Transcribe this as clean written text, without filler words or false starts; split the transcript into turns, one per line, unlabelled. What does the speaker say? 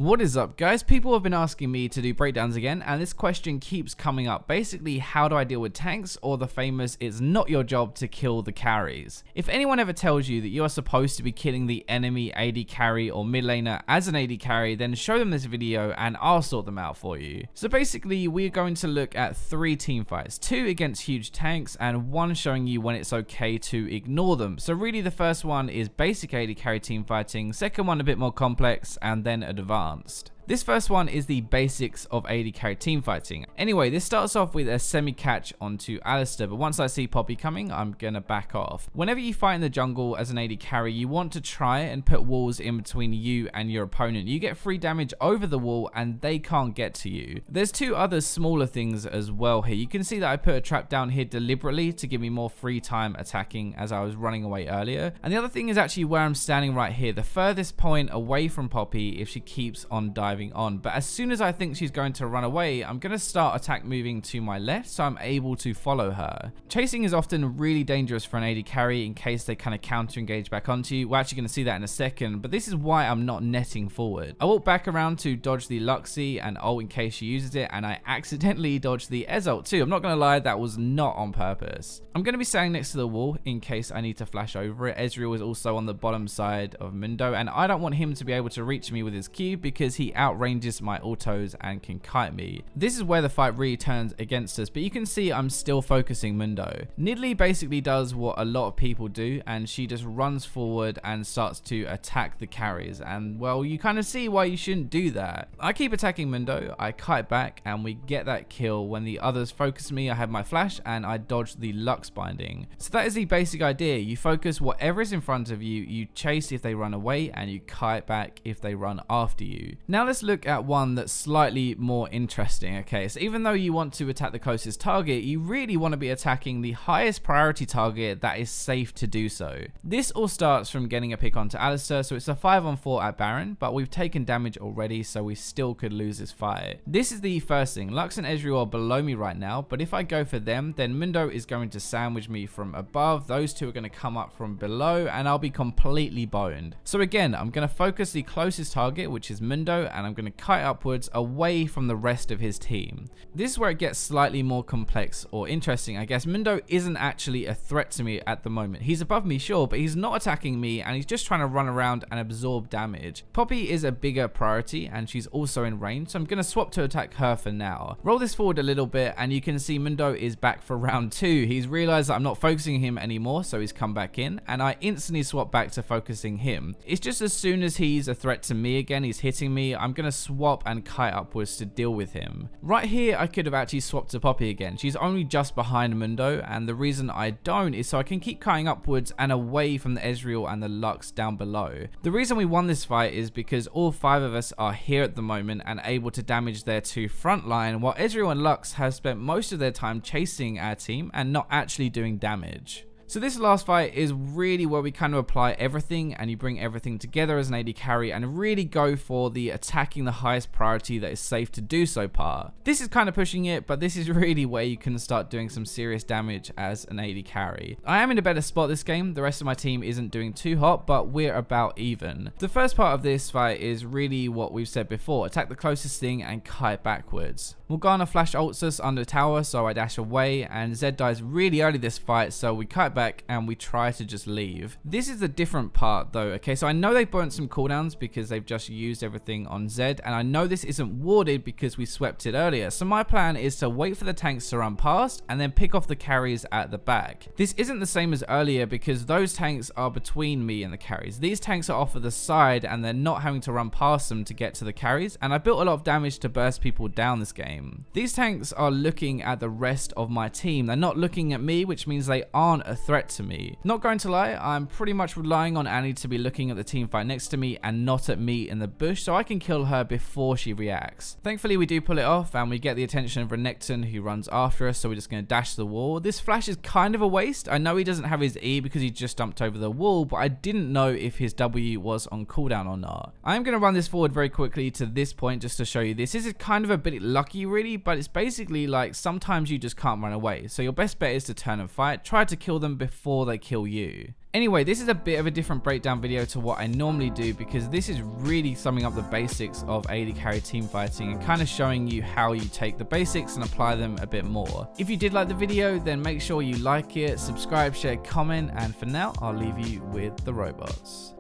What is up, guys? People have been asking me to do breakdowns again, and this question keeps coming up. Basically, how do I deal with tanks, or the famous "it's not your job to kill the carries"? If anyone ever tells you that you are supposed to be killing the enemy AD carry or mid laner as an AD carry, then show them this video and I'll sort them out for you. So basically, we're going to look at 3 team fights, 2 against huge tanks and 1 showing you when it's okay to ignore them. So really the first one is basic AD carry team fighting, second one a bit more complex, and then advanced. This first one is the basics of AD carry team fighting. Anyway, this starts off with a semi-catch onto Alistar, but once I see Poppy coming, I'm gonna back off. Whenever you fight in the jungle as an AD carry, you want to try and put walls in between you and your opponent. You get free damage over the wall and they can't get to you. There's 2 other smaller things as well here. You can see that I put a trap down here deliberately to give me more free time attacking as I was running away earlier. And the other thing is actually where I'm standing right here, the furthest point away from Poppy if she keeps on diving on. But as soon as I think she's going to run away, I'm going to start attack moving to my left so I'm able to follow her. Chasing is often really dangerous for an AD carry in case they kind of counter engage back onto you. We're actually going to see that in a second, but this is why I'm not netting forward. I walk back around to dodge the Luxie and ult in case she uses it, and I accidentally dodged the Ez ult too. I'm not going to lie, that was not on purpose. I'm going to be standing next to the wall in case I need to flash over it. Ezreal is also on the bottom side of Mundo, and I don't want him to be able to reach me with his Q because he outranges my autos and can kite me. This is where the fight really turns against us, but you can see I'm still focusing Mundo. Nidalee basically does what a lot of people do, and she just runs forward and starts to attack the carries, and well, you kind of see why you shouldn't do that. I keep attacking Mundo, I kite back, and we get that kill. When the others focus me, I have my flash and I dodge the Lux binding. So that is the basic idea. You focus whatever is in front of you, you chase if they run away, and you kite back if they run after you. Now let's look at one that's slightly more interesting. Okay, so even though you want to attack the closest target, you really want to be attacking the highest priority target that is safe to do so. This all starts from getting a pick onto Alistar, so it's a 5-on-4 at Baron, but we've taken damage already, so we still could lose this fight. This is the first thing. Lux and Ezreal are below me right now, but if I go for them, then Mundo is going to sandwich me from above, those 2 are going to come up from below, and I'll be completely boned. So again, I'm going to focus the closest target, which is Mundo, and I'm going to kite upwards away from the rest of his team. This is where it gets slightly more complex or interesting, I guess. Mundo isn't actually a threat to me at the moment. He's above me, sure, but he's not attacking me, and he's just trying to run around and absorb damage. Poppy is a bigger priority, and she's also in range, so I'm going to swap to attack her for now. Roll this forward a little bit, and you can see Mundo is back for round 2. He's realized that I'm not focusing him anymore, so he's come back in, and I instantly swap back to focusing him. It's just as soon as he's a threat to me again, he's hitting me, I'm going to swap and kite upwards to deal with him. Right here, I could have actually swapped to Poppy again. She's only just behind Mundo, and the reason I don't is so I can keep kiting upwards and away from the Ezreal and the Lux down below. The reason we won this fight is because all 5 of us are here at the moment and able to damage their 2 front line, while Ezreal and Lux have spent most of their time chasing our team and not actually doing damage. So this last fight is really where we kind of apply everything and you bring everything together as an AD carry and really go for the attacking the highest priority that is safe to do so part. This is kind of pushing it, but this is really where you can start doing some serious damage as an AD carry. I am in a better spot this game. The rest of my team isn't doing too hot, but we're about even. The first part of this fight is really what we've said before. Attack the closest thing and kite backwards. Morgana flash ults us under tower, so I dash away, and Zed dies really early this fight, so we kite back and we try to just leave. This is the different part though. Okay, so I know they burnt some cooldowns because they've just used everything on Zed, and I know this isn't warded because we swept it earlier. So my plan is to wait for the tanks to run past and then pick off the carries at the back. This isn't the same as earlier because those tanks are between me and the carries. These tanks are off of the side and they're not having to run past them to get to the carries, and I built a lot of damage to burst people down this game. These tanks are looking at the rest of my team. They're not looking at me, which means they aren't a threat to me. Not going to lie, I'm pretty much relying on Annie to be looking at the team fight next to me and not at me in the bush, so I can kill her before she reacts. Thankfully, we do pull it off and we get the attention of Renekton, who runs after us, so we're just going to dash the wall. This flash is kind of a waste. I know he doesn't have his E because he just jumped over the wall, but I didn't know if his W was on cooldown or not. I'm going to run this forward very quickly to this point just to show you this. This is kind of a bit lucky really, but it's basically like sometimes you just can't run away. So your best bet is to turn and fight, try to kill them them before they kill you. Anyway, this is a bit of a different breakdown video to what I normally do because this is really summing up the basics of AD carry team fighting and kind of showing you how you take the basics and apply them a bit more. If you did like the video, then make sure you like it, subscribe, share, comment, and for now, I'll leave you with the robots.